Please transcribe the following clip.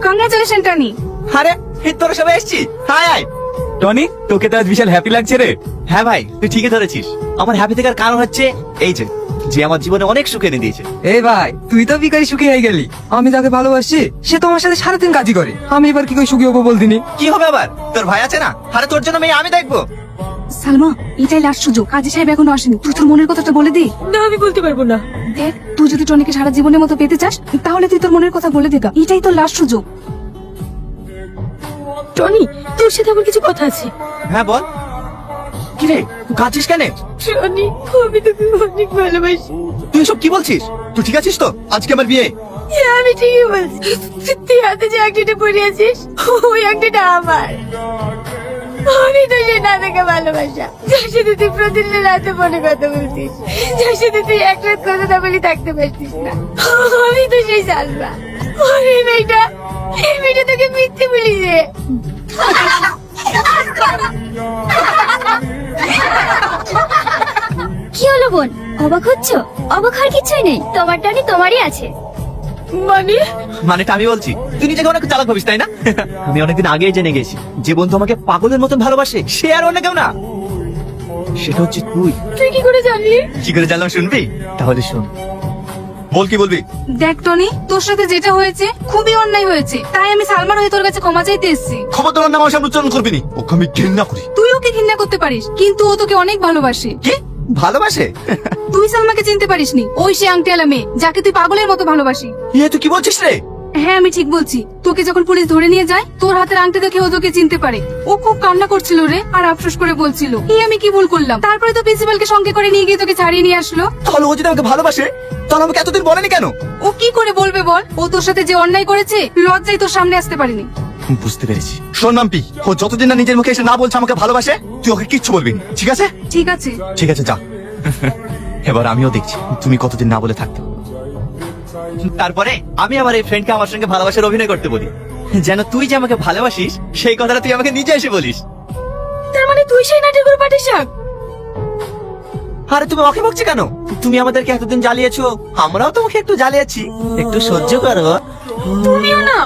Congratulation Tony. আরে তোরা সবাই এসছি। হাই হাই টনি, তোকে তো আজ বিশাল হ্যাপি লাগছে রে। হ্যাঁ ভাই, তুই ঠিকই ধরেছিস। আমার হ্যাপি থাকার কারণ হচ্ছে এই যে আমার জীবনে অনেক সুখ এনে দিয়েছে। এই ভাই, তুই তো বিকারি সুখী হয়ে গেলি। আমি যাকে ভালোবাসি সে তোমার সাথে সারাদিন কাজই করে, আমি এবার কি করে সুখী হবো বলদিনি? কি হবে আবার? তোর ভাই আছে না? আরে তোর জন্য মেয়ে আমি দেখবো। সালমা, এটাই লাস্ট সুযোগ। কাজী সাহেব এখনো আসেনি, তুই তোর মনের কথাটা বলে দে। না, আমি বলতে পারবো না। দেখ, তুই যদি টনিকে সারা জীবনের মতো পেতে চাস তাহলে তুই তোর মনের কথা বলে দে। এটাই তোর লাস্ট সুযোগ। টনি, তোর সাথে আমার কিছু কথা আছে। হ্যাঁ বল। কি রে, তুই কাঁদছিস কেন? টনি, আমি তোকে অনেক ভালোবাসি। তুই এসব কি বলছিস? তুই ঠিক আছিস তো? আজকে আমার বিয়ে। হ্যাঁ, আমি ঠিকই বলছি। তুই হাতে যে আংটিটা পরে আছিস, ওই আংটিটা আমার। আমি তো সে নানাকে ভালোবাসা, যার সাথে তুই প্রতিদিন রাতে ফোনে কথা বলতিস, যার সাথে তুই এক রাত কথা না বলি থাকতে পারতিস না। আমি তো সেই সালমা। আর এই মেয়েটা তোকে মিথ্যে বলিছে। কি হলো বোন, অবাক হচ্ছ? অবাক হওয়ার কিছুই নেই, তোমার টানি তোমারই আছে। মানেটা আমি বলছি, তুই নিজেকে অনেক চালাক ভাবিস তাই না? আমি অনেকদিন আগেই জেনে গেছি যে বন্ধু আমাকে পাগলের মতন ভালোবাসে, সে আর অন্য কেউ না, সেটা হচ্ছে তুই। তুই কি করে জানলি? কি করে জানলাম শুনবি? তাহলে শোন। বল, কি বলবি? দেখ টনি, তোর সাথে যেটা হয়েছে খুবই অন্যায় হয়েছে, তাই আমি সালমার হয়ে তোর কাছে ক্ষমা চাইতে এসেছি। খবর তোমার নাম সামনে উচ্চারণ করবি নি, ওকে আমি ঘৃণা করি। তুই ওকে ঘৃণা করতে পারিস, কিন্তু ও তোকে অনেক ভালোবাসে। কি ভালোবাসে? তুই সালমাকে চিনতে পারিসনি, ওই সে আংটিওয়ালা মেয়ে যাকে তুই পাগলের মতো ভালোবাসি। তুই কি বলছিস রে? হ্যাঁ, আমি ঠিক বলছি। তোকে যখন পুলিশ ধরে নিয়ে যায়, তোর হাতের আংটি দেখে ও তোকে চিনতে পারে। ও খুব কান্না করছিল রে, আর আফসোস করে বলছিল আমি কি ভুল করলাম। তারপরে তো প্রিন্সিপালকে সঙ্গে করে নিয়ে গিয়ে তোকে ছাড়িয়ে নিয়ে আসলো। তাহলে ও যদি আমাকে ভালোবাসে, তাহলে আমাকে এতদিন বলেনি কেন? ও কি করে বলবে বল? ও তোর সাথে যে অন্যায় করেছে, লজ্জায় তোর সামনে আসতে পারিনি। বুঝতে পেরেছি। শোন মাম্পি, ও যতদিন না নিজের মুখে এসে না বলছে আমাকে ভালোবাসে, তুই ওকে কিচ্ছু বলবি না, ঠিক আছে? ঠিক আছে। ঠিক আছে, যা। এবার আমিও দেখছি তুমি কতদিন না বলে থাকতে। তারপরে আমি আমার এই ফ্রেন্ডকে আমার সঙ্গে ভালোবাসার অভিনয় করতে বলি, যেন তুই যে আমাকে ভালোবাসিস সেই কথাটা তুই আমাকে নিজে এসে বলিস। তার মানে তুই সেই নাটকের পাটিস? আরে তুমি ওকে বকছো কেন? তুমি আমাদেরকে এতদিন জ্বালিয়েছো, আমরাও তোমাকে একটু জ্বালিয়েছি, একটু সহ্য করো। তুমিও না।